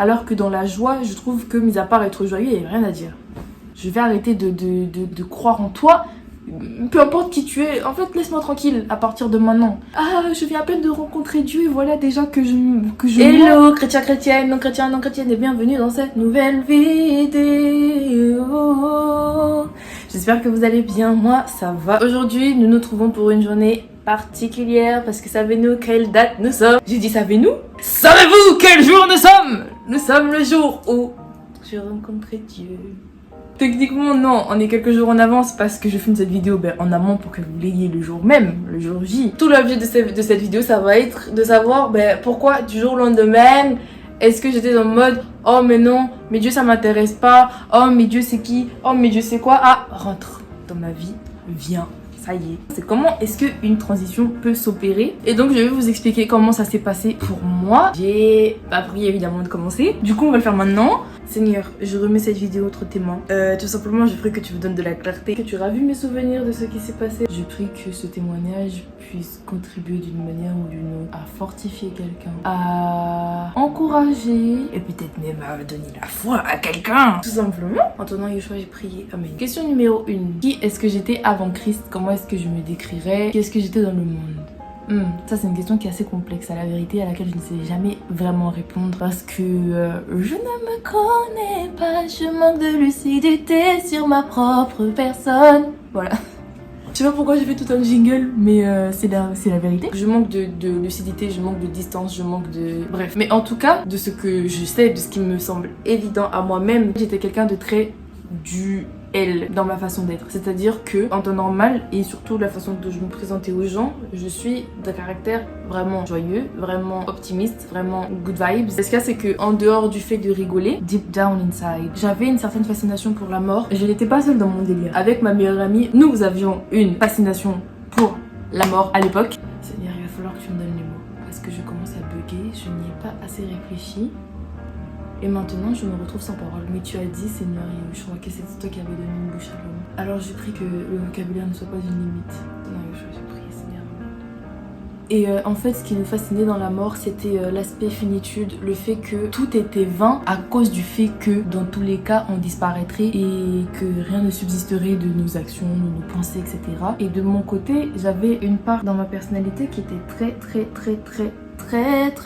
Alors que dans la joie, je trouve que, mis à part être joyeux, il n'y a rien à dire. Je vais arrêter de croire en toi. Peu importe qui tu es, en fait, laisse-moi tranquille à partir de maintenant. Ah, je viens à peine de rencontrer Dieu et voilà déjà que je Hello, chrétien, chrétienne, non chrétienne, et bienvenue dans cette nouvelle vidéo. J'espère que vous allez bien, moi ça va. Aujourd'hui, nous nous trouvons pour une journée particulière parce que savez-nous quelle date nous sommes? J'ai dit savez-nous? Savez-vous quel jour nous sommes? Nous sommes le jour où j'ai rencontré Dieu. Techniquement non, on est quelques jours en avance parce que je filme cette vidéo en amont pour que vous l'ayez le jour même, le jour J. Tout l'objet de cette vidéo, ça va être de savoir pourquoi du jour au lendemain, est-ce que j'étais en mode oh mais non, mais Dieu ça m'intéresse pas, oh mais Dieu c'est qui, oh mais Dieu c'est quoi, ah rentre dans ma vie, viens. Ça y est. C'est comment est-ce qu'une transition peut s'opérer. Et donc je vais vous expliquer comment ça s'est passé pour moi. J'ai pas prié évidemment de commencer. Du coup on va le faire maintenant. Seigneur, je remets cette vidéo entre tes mains. Tout simplement je prie que tu me donnes de la clarté, que tu ravives mes souvenirs de ce qui s'est passé. Je prie que ce témoignage puisse contribuer d'une manière ou d'une autre à fortifier quelqu'un, à encourager et peut-être même à donner la foi à quelqu'un. Tout simplement. En ton nom Yeshua j'ai prié. Amen. Question numéro 1. Qui est-ce que j'étais avant Christ? Comment est-ce que je me décrirais? Qu'est-ce que j'étais dans le monde? Ça c'est une question qui est assez complexe à la vérité, à laquelle je ne sais jamais vraiment répondre parce que je ne me connais pas, je manque de lucidité sur ma propre personne. Voilà. Je sais pas pourquoi j'ai fait tout un jingle, mais c'est la vérité. Je manque de lucidité, je manque de distance, je manque de... Bref. Mais en tout cas, de ce que je sais, de ce qui me semble évident à moi-même, j'étais quelqu'un de très duel dans ma façon d'être. C'est-à-dire que, en temps normal, et surtout la façon dont je me présentais aux gens, je suis d'un caractère vraiment joyeux, vraiment optimiste, vraiment good vibes. Ce qu'il y a, c'est que en dehors du fait de rigoler, deep down inside, j'avais une certaine fascination pour la mort. Je n'étais pas seule dans mon délire. Avec ma meilleure amie, nous avions une fascination pour la mort à l'époque. Seigneur, il va falloir que tu me donnes les mots parce que je commence à bugger, je n'y ai pas assez réfléchi. Et maintenant, je me retrouve sans parole. Mais tu as dit, Seigneur Yeshua, que c'est toi qui avais donné une bouche à l'homme. Alors j'ai pris que le vocabulaire ne soit pas une limite. Non, Yeshua, j'ai prié, Seigneur. Et en fait, ce qui nous fascinait dans la mort, c'était l'aspect finitude, le fait que tout était vain à cause du fait que, dans tous les cas, on disparaîtrait et que rien ne subsisterait de nos actions, de nos pensées, etc. Et de mon côté, j'avais une part dans ma personnalité qui était très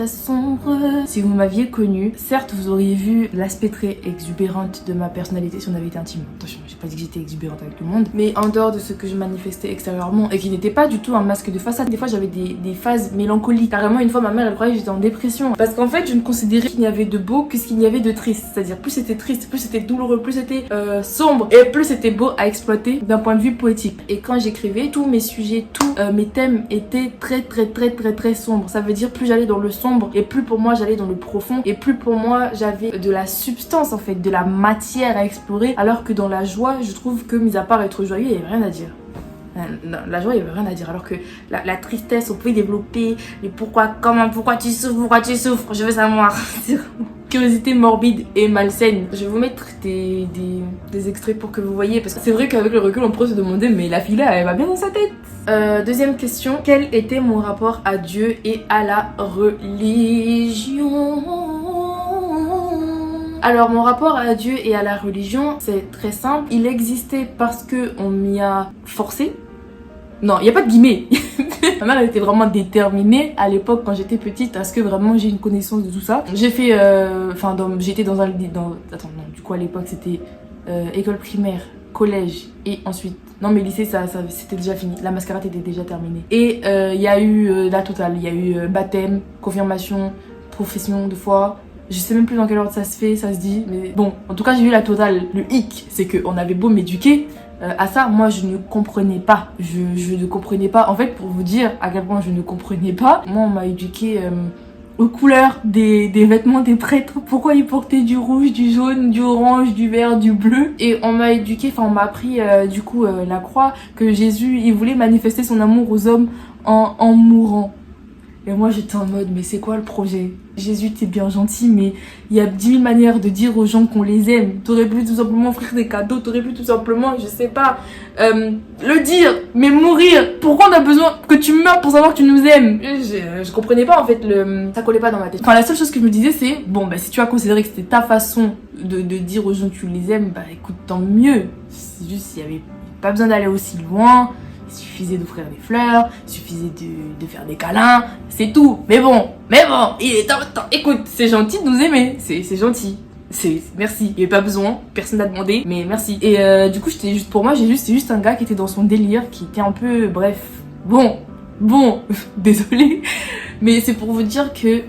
sombre. Si vous m'aviez connue, certes vous auriez vu l'aspect très exubérante de ma personnalité si on avait été intime. Attention, j'ai pas dit que j'étais exubérante avec tout le monde, mais en dehors de ce que je manifestais extérieurement et qui n'était pas du tout un masque de façade, des fois j'avais des phases mélancoliques. Carrément une fois ma mère elle croyait que j'étais en dépression parce qu'en fait je ne considérais qu'il n'y avait de beau que ce qu'il y avait de triste. C'est-à-dire plus c'était triste, plus c'était douloureux, plus c'était sombre et plus c'était beau à exploiter d'un point de vue poétique. Et quand j'écrivais, tous mes sujets, tous mes thèmes étaient très sombres. Ça veut dire plus j'allais dans le sombre et plus pour moi j'allais dans le profond et plus pour moi j'avais de la substance en fait, de la matière à explorer, alors que dans la joie je trouve que mis à part être joyeux il n'y avait rien à dire. La joie il n'y avait rien à dire, alors que la tristesse on pouvait développer les pourquoi, comment, pourquoi tu souffres, je veux savoir. Curiosité morbide et malsaine. Je vais vous mettre des extraits pour que vous voyez, parce que c'est vrai qu'avec le recul on pourrait se demander mais la fille là elle va bien dans sa tête. Deuxième question, quel était mon rapport à Dieu et à la religion? Alors mon rapport à Dieu et à la religion c'est très simple, il existait parce que on m'y a forcé. Non, il n'y a pas de guillemets. Ma mère elle était vraiment déterminée à l'époque quand j'étais petite parce que vraiment j'ai une connaissance de tout ça. J'ai fait, j'étais dans un... Attends, non, du coup à l'époque c'était école primaire, collège et ensuite... Non mais lycée ça c'était déjà fini, la mascarade était déjà terminée. Et il y a eu la totale, il y a eu baptême, confirmation, profession de foi... Je sais même plus dans quel ordre ça se fait, ça se dit, mais bon, en tout cas j'ai eu la totale. Le hic, c'est qu'on avait beau m'éduquer à ça, moi je ne comprenais pas. Je ne comprenais pas. En fait, pour vous dire à quel point je ne comprenais pas, moi on m'a éduqué aux couleurs des vêtements des prêtres. Pourquoi ils portaient du rouge, du jaune, du orange, du vert, du bleu. Et on m'a éduqué, on m'a appris du coup la croix, que Jésus, il voulait manifester son amour aux hommes en mourant. Et moi j'étais en mode, mais c'est quoi le projet? Jésus, t'es bien gentil, mais il y a 10 000 manières de dire aux gens qu'on les aime. T'aurais pu tout simplement offrir des cadeaux, t'aurais pu tout simplement, je sais pas, le dire, mais mourir. Pourquoi on a besoin que tu meurs pour savoir que tu nous aimes? Je comprenais pas en fait, ça collait pas dans ma tête. Enfin, la seule chose que je me disais, c'est, bon, bah si tu as considéré que c'était ta façon de dire aux gens que tu les aimes, bah écoute, tant mieux. C'est juste, il y avait pas besoin d'aller aussi loin. Il suffisait d'offrir des fleurs, il suffisait de faire des câlins, c'est tout. Mais bon, il est temps. Écoute, c'est gentil de nous aimer, c'est gentil. Merci, il n'y avait pas besoin, personne n'a demandé, mais merci. Et du coup, pour moi, c'est juste un gars qui était dans son délire, qui était un peu, bref, bon, désolé. Mais c'est pour vous dire que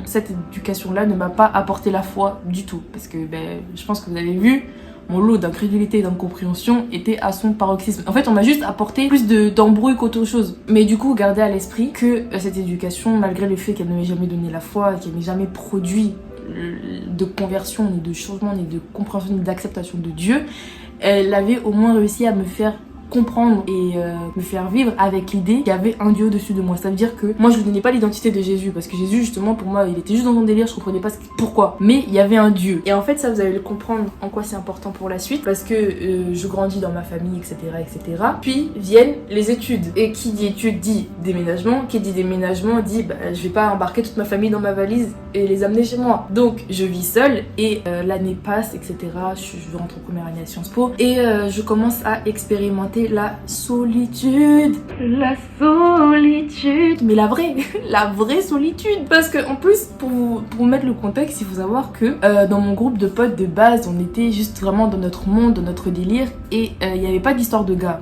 cette éducation-là ne m'a pas apporté la foi du tout. Parce que je pense que vous avez vu, mon lot d'incrédulité et d'incompréhension était à son paroxysme. En fait, on m'a juste apporté plus d'embrouille qu'autre chose. Mais du coup, gardez à l'esprit que cette éducation, malgré le fait qu'elle ne m'ait jamais donné la foi, qu'elle n'ait jamais produit de conversion, ni de changement, ni de compréhension, ni d'acceptation de Dieu, elle avait au moins réussi à me faire comprendre et me faire vivre avec l'idée qu'il y avait un Dieu au-dessus de moi. Ça veut dire que moi je ne donnais pas l'identité de Jésus, parce que Jésus justement pour moi il était juste dans mon délire, je comprenais pas pourquoi, mais il y avait un Dieu. Et en fait ça vous allez le comprendre en quoi c'est important pour la suite, parce que je grandis dans ma famille, etc. Puis viennent les études, et qui dit études dit déménagement, qui dit déménagement dit je vais pas embarquer toute ma famille dans ma valise et les amener chez moi. Donc je vis seule et l'année passe, etc. Je rentre en première année à Sciences Po et je commence à expérimenter la solitude. Mais la vraie solitude. Parce que en plus, pour vous mettre le contexte, il faut savoir que dans mon groupe de potes de base, on était juste vraiment dans notre monde, dans notre délire, et il n'y avait pas d'histoire de gars.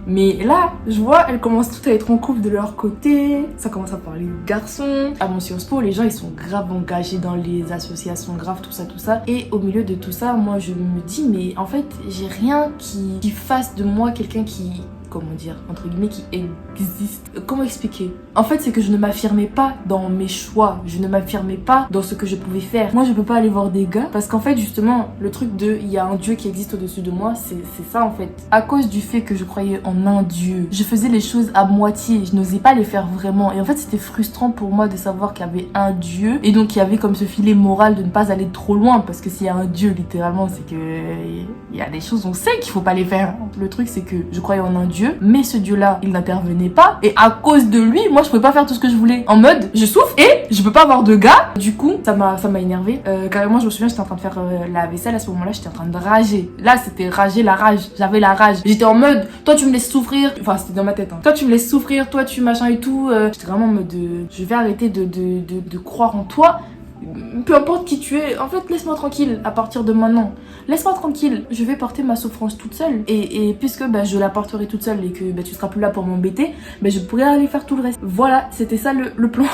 Mais là, je vois, elles commencent toutes à être en couple de leur côté. Ça commence à parler de garçons. À mon Sciences Po, les gens, ils sont grave engagés dans les associations, grave, tout ça. Et au milieu de tout ça, moi, je me dis, mais en fait, j'ai rien qui fasse de moi quelqu'un qui... comment dire, entre guillemets, qui existe. Comment expliquer? En fait, c'est que je ne m'affirmais pas dans mes choix, je ne m'affirmais pas dans ce que je pouvais faire. Moi, je peux pas aller voir des gars, parce qu'en fait, justement, le truc de il y a un Dieu qui existe au-dessus de moi, c'est ça en fait. À cause du fait que je croyais en un Dieu, je faisais les choses à moitié, je n'osais pas les faire vraiment. Et en fait, c'était frustrant pour moi de savoir qu'il y avait un Dieu, et donc il y avait comme ce filet moral de ne pas aller trop loin, parce que s'il y a un Dieu, littéralement, c'est que il y a des choses, on sait qu'il faut pas les faire. Le truc, c'est que je croyais en un Dieu, mais ce Dieu-là, il n'intervenait pas, et à cause de lui, moi je pouvais pas faire tout ce que je voulais. En mode, je souffre et je peux pas avoir de gars. Du coup, ça m'a énervé. Carrément, je me souviens, j'étais en train de faire la vaisselle à ce moment-là, j'étais en train de rager. Là, c'était rager la rage. J'avais la rage. J'étais en mode, toi tu me laisses souffrir. Enfin, c'était dans ma tête. Hein. Toi tu me laisses souffrir, toi tu machin et tout. J'étais vraiment en mode, je vais arrêter de croire en toi. Peu importe qui tu es, en fait laisse-moi tranquille à partir de maintenant. Laisse-moi tranquille, je vais porter ma souffrance toute seule. Et puisque je la porterai toute seule et que tu seras plus là pour m'embêter, je pourrai aller faire tout le reste. Voilà, c'était ça le plan.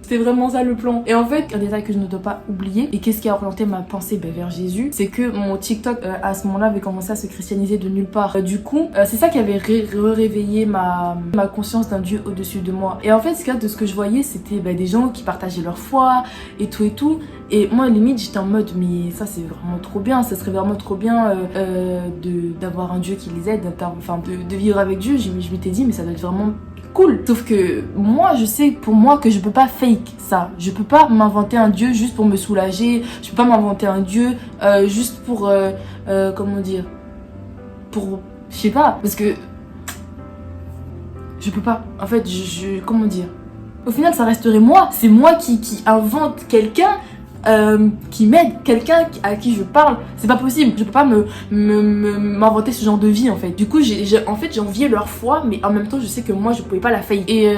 C'était vraiment ça le plan. Et en fait, un détail que je ne dois pas oublier, et qu'est-ce qui a orienté ma pensée vers Jésus, c'est que mon TikTok à ce moment-là avait commencé à se christianiser de nulle part. Du coup, c'est ça qui avait réveillé ma conscience d'un Dieu au-dessus de moi. Et en fait, de ce que je voyais, c'était des gens qui partageaient leur foi et tout. Et moi, limite, j'étais en mode, mais ça c'est vraiment trop bien, ça serait vraiment trop bien d'avoir un Dieu qui les aide, de vivre avec Dieu. Je m'étais dit, mais ça doit être vraiment cool. Sauf que moi, je sais pour moi que je peux pas fake ça. Je peux pas m'inventer un Dieu juste pour me soulager. Je peux pas m'inventer un Dieu juste pour comment dire, pour je sais pas, parce que je peux pas. En fait, comment dire. Au final, ça resterait moi. C'est moi qui invente quelqu'un. Qui m'aide, quelqu'un à qui je parle. C'est pas possible, je peux pas m'inventer ce genre de vie en fait. Du coup j'enviais leur foi, mais en même temps je sais que moi je pouvais pas la faillir. Et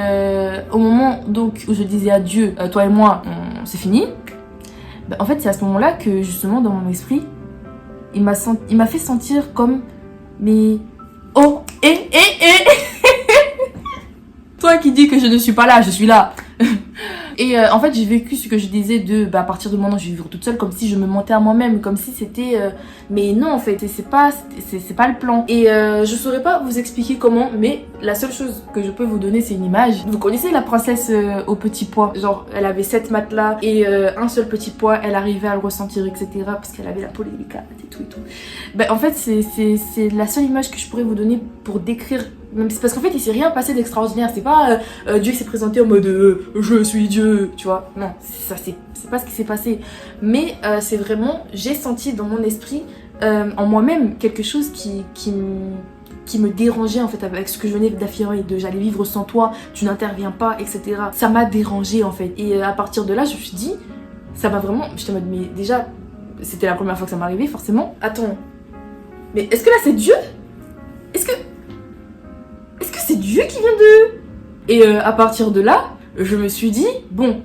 au moment donc où je disais à Dieu, toi et moi c'est fini, en fait c'est à ce moment là que justement dans mon esprit il m'a fait sentir comme mais oh et toi qui dis que je ne suis pas là, je suis là. Et en fait j'ai vécu ce que je disais à partir de maintenant je vais vivre toute seule, comme si je me mentais à moi-même, comme si c'était mais non en fait c'est pas le plan. Et je saurais pas vous expliquer comment, mais la seule chose que je peux vous donner, c'est une image. Vous connaissez la princesse au petit pois? Genre, elle avait 7 matelas et un seul petit pois, elle arrivait à le ressentir, etc. Parce qu'elle avait la peau délicate et tout et tout. Ben, en fait, c'est la seule image que je pourrais vous donner pour décrire. Même parce qu'en fait, il s'est rien passé d'extraordinaire. C'est pas Dieu qui s'est présenté en mode je suis Dieu, tu vois. Non, ça c'est pas ce qui s'est passé. Mais c'est vraiment, j'ai senti dans mon esprit, en moi-même, quelque chose qui me dérangeait en fait avec ce que je venais d'affirmer, de j'allais vivre sans toi, tu n'interviens pas, etc. Ça m'a dérangé en fait. Et à partir de là, je me suis dit, ça m'a vraiment. J'étais en mode, mais déjà, c'était la première fois que ça m'arrivait, forcément. Attends, mais est-ce que là c'est Dieu? Est-ce que c'est Dieu qui vient de. Et à partir de là, je me suis dit, bon,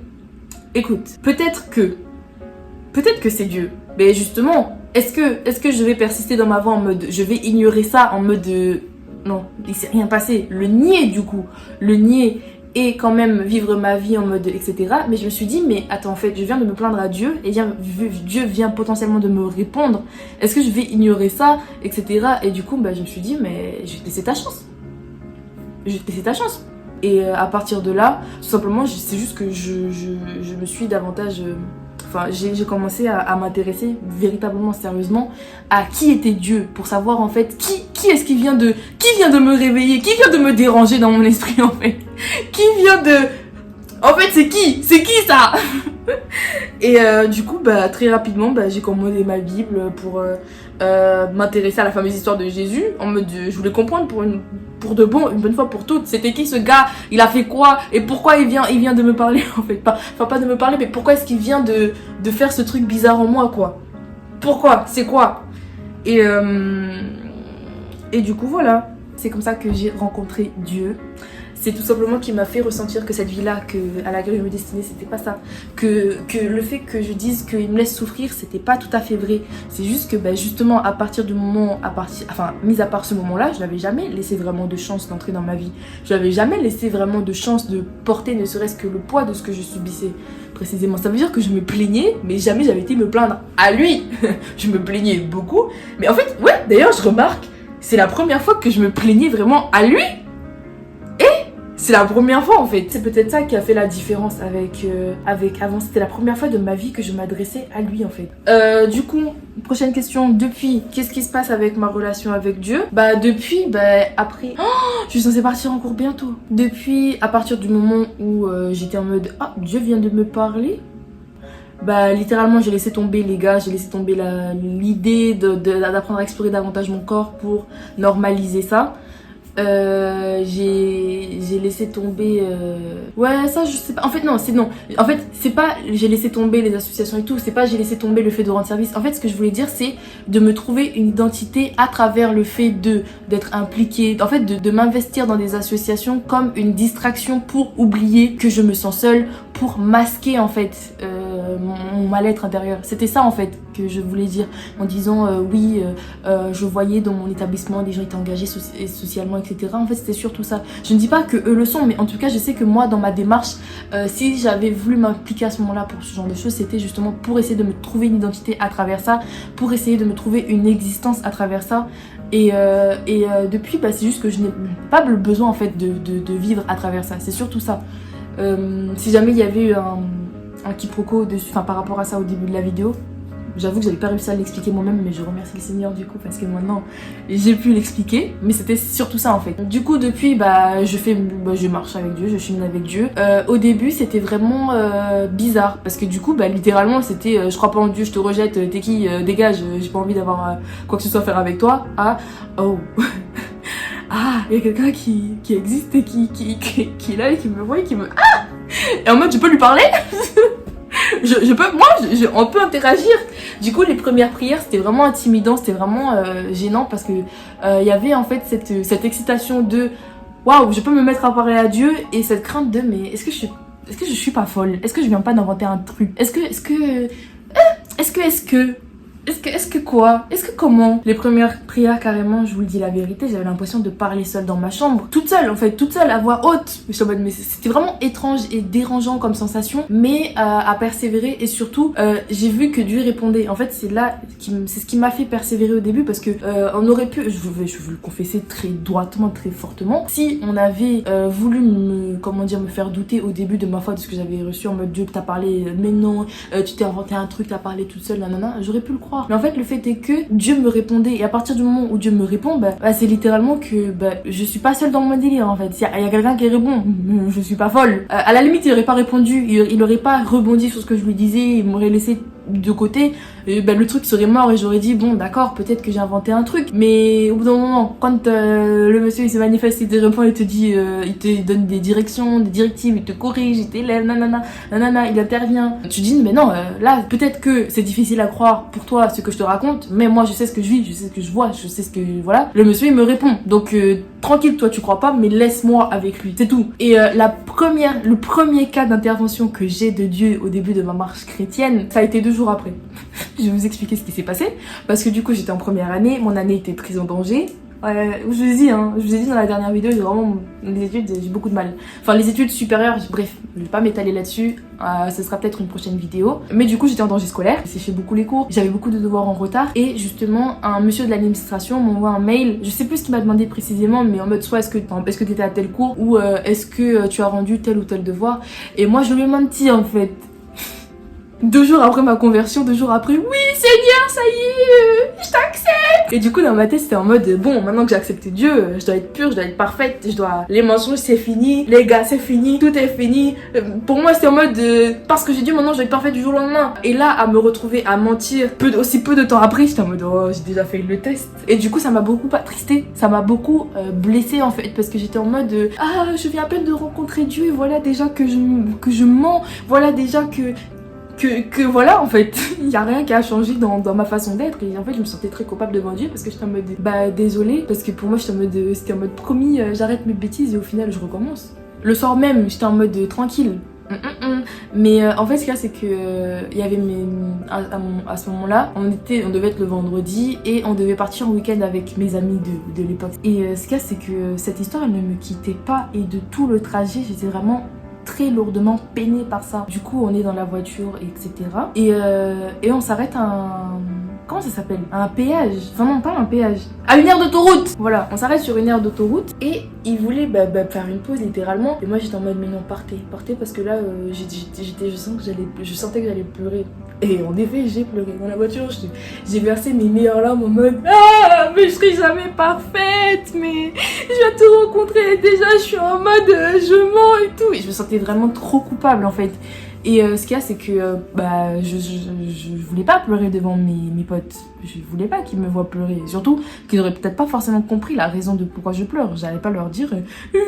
écoute, peut-être que c'est Dieu. Mais justement, est-ce que je vais persister dans ma voie en mode, je vais ignorer ça en mode, non, il s'est rien passé. Le nier du coup, le nier et quand même vivre ma vie en mode, etc. Mais je me suis dit, mais attends, en fait, je viens de me plaindre à Dieu et Dieu vient potentiellement de me répondre. Est-ce que je vais ignorer ça, etc. Et du coup, bah, je me suis dit, mais je vais te laisser ta chance. Je vais te laisser ta chance. Et à partir de là, tout simplement, c'est juste que je me suis davantage... Enfin, j'ai commencé à m'intéresser véritablement, sérieusement, à qui était Dieu, pour savoir en fait qui est-ce qui vient de me réveiller, qui vient de me déranger dans mon esprit en fait, qui vient de... En fait, c'est qui ça? Et du coup, bah, très rapidement, bah, j'ai commandé ma Bible pour m'intéresser à la fameuse histoire de Jésus, en mode, je voulais comprendre pour de bon, une bonne fois pour toutes, c'était qui ce gars, il a fait quoi, et pourquoi il vient de me parler en fait, pas de me parler, mais pourquoi est-ce qu'il vient de faire ce truc bizarre en moi, quoi. Pourquoi? C'est quoi? Et du coup, voilà, c'est comme ça que j'ai rencontré Dieu. C'est tout simplement qui m'a fait ressentir que cette vie-là, à laquelle je me destinais, c'était pas ça. Que le fait que je dise qu'il me laisse souffrir, c'était pas tout à fait vrai. C'est juste que, bah, justement, à partir du moment, mis à part ce moment-là, je n'avais jamais laissé vraiment de chance d'entrer dans ma vie. Je n'avais jamais laissé vraiment de chance de porter ne serait-ce que le poids de ce que je subissais précisément. Ça veut dire que je me plaignais, mais jamais j'avais été me plaindre à lui. Je me plaignais beaucoup. Mais en fait, ouais, d'ailleurs, je remarque, c'est la première fois que je me plaignais vraiment à lui. C'est la première fois en fait. C'est peut-être ça qui a fait la différence avec avant. C'était la première fois de ma vie que je m'adressais à lui en fait. Du coup, prochaine question. Depuis, qu'est-ce qui se passe avec ma relation avec Dieu? Bah depuis, après... Oh, je suis censée partir en cours bientôt. Depuis, à partir du moment où j'étais en mode... Ah, Dieu vient de me parler. Bah littéralement j'ai laissé tomber les gars, j'ai laissé tomber l'idée d'apprendre à explorer davantage mon corps pour normaliser ça. J'ai laissé tomber ouais ça je sais pas, en fait non en fait c'est pas j'ai laissé tomber les associations et tout, c'est pas j'ai laissé tomber le fait de rendre service. En fait ce que je voulais dire c'est de me trouver une identité à travers le fait d'être impliquée, en fait de m'investir dans des associations comme une distraction pour oublier que je me sens seule, pour masquer en fait mon mal-être intérieur. C'était ça en fait que je voulais dire en disant je voyais dans mon établissement des gens étaient engagés socialement, etc. En fait c'était surtout ça. Je ne dis pas que eux le sont, mais en tout cas je sais que moi dans ma démarche, si j'avais voulu m'impliquer à ce moment là pour ce genre de choses, c'était justement pour essayer de me trouver une identité à travers ça, pour essayer de me trouver une existence à travers ça. Et depuis c'est juste que je n'ai pas le besoin en fait de vivre à travers ça. C'est surtout ça. Si jamais il y avait eu un quiproquo dessus, par rapport à ça au début de la vidéo, j'avoue que j'avais pas réussi à l'expliquer moi-même, mais je remercie le Seigneur du coup parce que maintenant j'ai pu l'expliquer, mais c'était surtout ça en fait. Du coup depuis je marche avec Dieu, je chemine avec Dieu. Au début c'était vraiment bizarre parce que du coup littéralement c'était je crois pas en Dieu, je te rejette, t'es qui, dégage, j'ai pas envie d'avoir quoi que ce soit à faire avec toi, oh ah, il y a quelqu'un qui existe et qui est là et qui me voit et qui me... Ah! Et en mode, je peux lui parler? On peut interagir. Du coup, les premières prières, c'était vraiment intimidant, c'était vraiment gênant parce que il y avait en fait cette excitation de waouh, je peux me mettre à parler à Dieu, et cette crainte de mais est-ce que je suis pas folle? Est-ce que je viens pas d'inventer un truc? Est-ce que est-ce que quoi? Est-ce que comment? Les premières prières, carrément, je vous le dis la vérité, j'avais l'impression de parler seule dans ma chambre. Toute seule, en fait, toute seule, à voix haute. Je suis en mode, mais c'était vraiment étrange et dérangeant comme sensation, mais à persévérer et surtout, j'ai vu que Dieu répondait. En fait, c'est ce qui m'a fait persévérer au début parce que on aurait pu, je veux le confesser très droitement, très fortement, si on avait voulu me faire douter au début de ma foi de ce que j'avais reçu en mode Dieu t'a parlé, mais non, tu t'es inventé un truc, t'as parlé toute seule, nanana, j'aurais pu le croire. Mais en fait, le fait est que Dieu me répondait et à partir du moment où Dieu me répond, c'est littéralement que je suis pas seule dans mon délire en fait. Il y a quelqu'un qui répond, je suis pas folle. À la limite, il aurait pas répondu, il aurait pas rebondi sur ce que je lui disais, il m'aurait laissé de côté, et le truc serait mort et j'aurais dit bon d'accord, peut-être que j'ai inventé un truc, mais au bout d'un moment quand le monsieur il se manifeste, il te répond, il te dit, il te donne des directions, des directives, il te corrige, il t'élève, nanana, il intervient, tu dis mais non, là peut-être que c'est difficile à croire pour toi ce que je te raconte, mais moi je sais ce que je vis, je sais ce que je vois, je sais ce que voilà, le monsieur il me répond, donc tranquille, toi tu crois pas, mais laisse-moi avec lui, c'est tout. Et le premier cas d'intervention que j'ai de Dieu au début de ma marche chrétienne, ça a été 2 jours après. Je vais vous expliquer ce qui s'est passé, parce que du coup j'étais en première année, mon année était très en danger. Je vous ai dit, dans la dernière vidéo, j'ai vraiment, les études, j'ai beaucoup de mal. Enfin, les études supérieures, bref, je vais pas m'étaler là-dessus, ce sera peut-être une prochaine vidéo. Mais du coup, j'étais en danger scolaire, j'ai séché beaucoup les cours, j'avais beaucoup de devoirs en retard. Et justement, un monsieur de l'administration m'envoie un mail, je sais plus ce qu'il m'a demandé précisément, mais en mode soit est-ce que t'étais à tel cours, ou est-ce que tu as rendu tel ou tel devoir. Et moi, je lui ai menti en fait. 2 jours après ma conversion, 2 jours après, oui Seigneur, ça y est, je t'accepte. Et du coup dans ma tête c'était en mode, bon maintenant que j'ai accepté Dieu, je dois être pure, je dois être parfaite, les mensonges c'est fini, les gars c'est fini, tout est fini. Pour moi c'était en mode, parce que j'ai dit maintenant je dois être parfaite du jour au lendemain. Et là à me retrouver à mentir aussi peu de temps après, j'étais en mode, oh j'ai déjà fait le test. Et du coup ça m'a beaucoup attristée, ça m'a beaucoup blessée en fait, parce que j'étais en mode, je viens à peine de rencontrer Dieu et voilà déjà que je mens, voilà déjà que voilà en fait il y a rien qui a changé dans ma façon d'être, et en fait je me sentais très coupable devant Dieu parce que j'étais en mode désolée, parce que pour moi c'était en mode promis, j'arrête mes bêtises et au final je recommence. Le soir même j'étais en mode tranquille. Mais en fait ce qu'il y a c'est que il y avait à ce moment là on devait être le vendredi et on devait partir en week-end avec mes amis de l'époque, et ce qu'il y a c'est que cette histoire elle ne me quittait pas, et de tout le trajet j'étais vraiment très lourdement peinée par ça. Du coup on est dans la voiture etc, et on s'arrête à un... comment ça s'appelle? Un péage. Enfin non, pas un péage, à une aire d'autoroute. Voilà, on s'arrête sur une aire d'autoroute et il voulait faire une pause littéralement, et moi j'étais en mode mais non, partez parce que là je sentais que j'allais pleurer. Et en effet j'ai pleuré dans la voiture, j'ai versé mes meilleures larmes en mode mais je serai jamais parfaite, mais je viens te rencontrer déjà, je suis en mode je mens et tout, et je me sentais vraiment trop coupable en fait. Et ce qu'il y a c'est que je voulais pas pleurer devant mes potes, je voulais pas qu'ils me voient pleurer, surtout qu'ils auraient peut-être pas forcément compris la raison de pourquoi je pleure. J'allais pas leur dire oui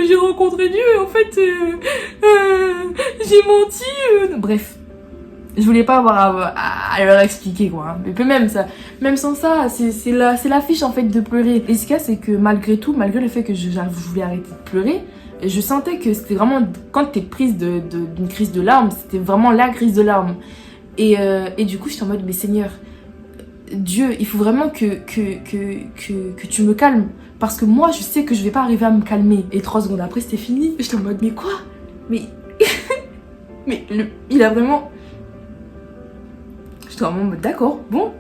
j'ai rencontré Dieu et en fait j'ai menti, bref. Je voulais pas avoir à leur expliquer quoi. Et puis même sans ça, c'est l'affiche en fait de pleurer. Et ce qu'il y a c'est que malgré tout, malgré le fait que je voulais arrêter de pleurer, je sentais que c'était vraiment, quand t'es prise d'une crise de larmes, c'était vraiment la crise de larmes. Et du coup j'étais en mode mais Seigneur, Dieu, il faut vraiment que tu me calmes, parce que moi je sais que je vais pas arriver à me calmer. Et 3 secondes après c'était fini. J'étais en mode mais quoi? Mais mais il a vraiment... J'étais vraiment en mode d'accord, bon,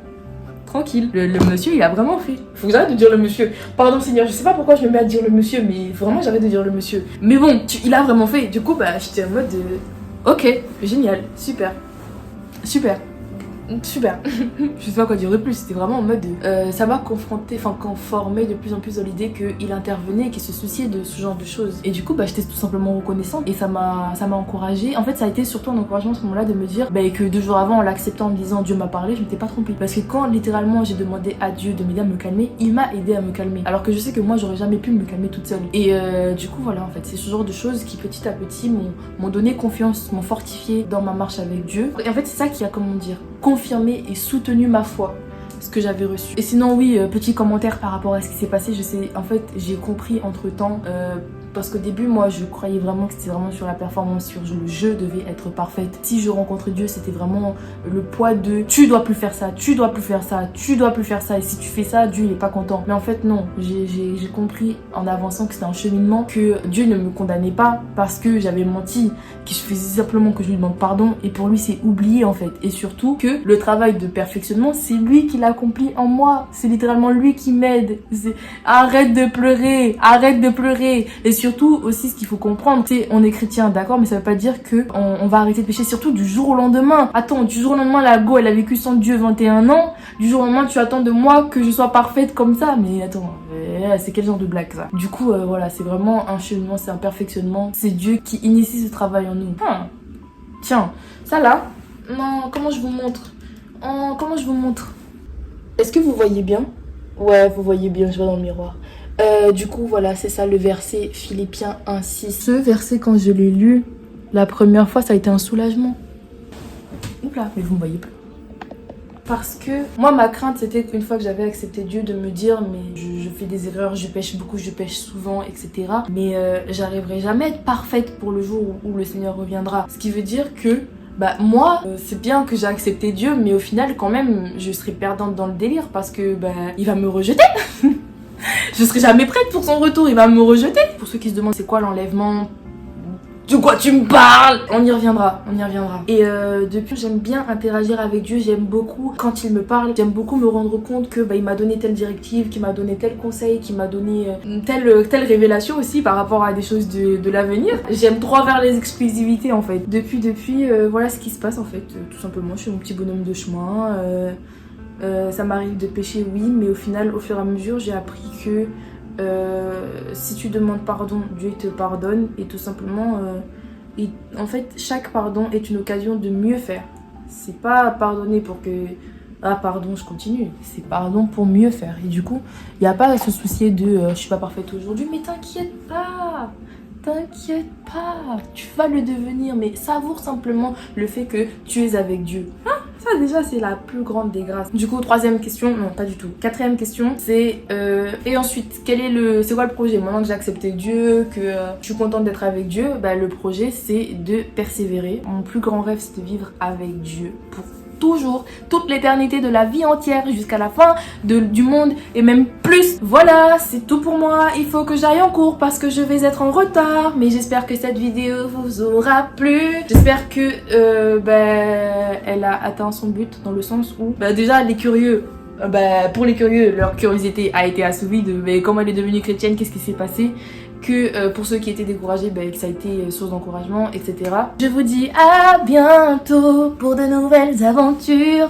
tranquille. Le monsieur il a vraiment fait. Faut que j'arrête de dire le monsieur. Pardon Seigneur, je sais pas pourquoi je me mets à dire le monsieur, mais vraiment j'arrête de dire le monsieur. Mais bon, il a vraiment fait. Du coup j'étais en mode ok, génial, super. Je sais pas quoi dire de plus, c'était vraiment en mode ça m'a conformé de plus en plus dans l'idée qu'il intervenait, qu'il se souciait de ce genre de choses. Et du coup j'étais tout simplement reconnaissante, et ça m'a encouragée. En fait ça a été surtout un encouragement à ce moment là de me dire que 2 jours avant en l'acceptant, en me disant Dieu m'a parlé, je m'étais pas trompée. Parce que quand littéralement j'ai demandé à Dieu de m'aider à me calmer, il m'a aidé à me calmer, alors que je sais que moi j'aurais jamais pu me calmer toute seule. Et du coup voilà, en fait c'est ce genre de choses qui petit à petit m'ont donné confiance, m'ont fortifié dans ma marche avec Dieu. Et en fait c'est ça qui a, comment dire, confirmé et soutenu ma foi, ce que j'avais reçu. Et sinon oui, petit commentaire par rapport à ce qui s'est passé, je sais, en fait j'ai compris entre temps Parce qu'au début, moi, je croyais vraiment que c'était vraiment sur la performance, sur le jeu devait être parfaite. Si je rencontrais Dieu, c'était vraiment le poids de tu dois plus faire ça, tu dois plus faire ça, tu dois plus faire ça. Et si tu fais ça, Dieu il est pas content. Mais en fait, non. J'ai compris en avançant que c'était un cheminement, que Dieu ne me condamnait pas parce que j'avais menti, qu'il suffisait simplement que je lui demande pardon. Et pour lui, c'est oublié en fait. Et surtout que le travail de perfectionnement, c'est lui qui l'accomplit en moi. C'est littéralement lui qui m'aide. Arrête de pleurer, arrête de pleurer. Et surtout aussi, ce qu'il faut comprendre, c'est on est chrétien, d'accord, mais ça veut pas dire que on va arrêter de pécher, surtout du jour au lendemain. Attends, du jour au lendemain, la go, elle a vécu sans Dieu 21 ans. Du jour au lendemain, tu attends de moi que je sois parfaite comme ça. Mais attends, c'est quel genre de blague ça? Du coup, voilà, c'est vraiment un cheminement, c'est un perfectionnement. C'est Dieu qui initie ce travail en nous. Tiens, ça là, non, comment je vous montre? Comment je vous montre? Est-ce que vous voyez bien? Ouais, vous voyez bien, je vois dans le miroir. Du coup, voilà, c'est ça le verset Philippiens 1:6. Ce verset, quand je l'ai lu, la première fois, ça a été un soulagement. Oula, mais vous me voyez pas. Parce que moi, ma crainte, c'était qu'une fois que j'avais accepté Dieu, de me dire, mais je fais des erreurs, je pêche beaucoup, je pêche souvent, etc. Mais j'arriverai jamais à être parfaite pour le jour où le Seigneur reviendra. Ce qui veut dire que moi, c'est bien que j'ai accepté Dieu, mais au final, quand même, je serai perdante dans le délire parce que il va me rejeter. Je serai jamais prête pour son retour, il va me rejeter. Pour ceux qui se demandent c'est quoi l'enlèvement, de quoi tu me parles, on y reviendra, on y reviendra. Et depuis, j'aime bien interagir avec Dieu, j'aime beaucoup quand il me parle, j'aime beaucoup me rendre compte que il m'a donné telle directive, qu'il m'a donné tel conseil, qu'il m'a donné telle révélation aussi par rapport à des choses de l'avenir. J'aime droit vers les exclusivités en fait. Depuis, voilà ce qui se passe en fait, tout simplement. Je suis mon petit bonhomme de chemin. Ça m'arrive de pécher, oui, mais au final, au fur et à mesure, j'ai appris que si tu demandes pardon, Dieu te pardonne. Et tout simplement, en fait, chaque pardon est une occasion de mieux faire. C'est pas pardonner pour que pardon, je continue. C'est pardon pour mieux faire. Et du coup, il n'y a pas à se soucier de je suis pas parfaite aujourd'hui, mais t'inquiète pas. T'inquiète pas, tu vas le devenir, mais savoure simplement le fait que tu es avec Dieu. Ça déjà c'est la plus grande des grâces. Du coup, troisième question, non pas du tout. Quatrième question, c'est et ensuite, c'est quoi le projet? Maintenant que j'ai accepté Dieu, que je suis contente d'être avec Dieu, le projet c'est de persévérer. Mon plus grand rêve c'est de vivre avec Dieu pour toujours, toute l'éternité de la vie entière jusqu'à la fin du monde et même plus. Voilà, c'est tout pour moi. Il faut que j'aille en cours parce que je vais être en retard. Mais j'espère que cette vidéo vous aura plu. J'espère que elle a atteint son but dans le sens où déjà les curieux, pour les curieux, leur curiosité a été assouvie de comment elle est devenue chrétienne, qu'est-ce qui s'est passé. Que pour ceux qui étaient découragés, que ça a été source d'encouragement, etc. Je vous dis à bientôt pour de nouvelles aventures.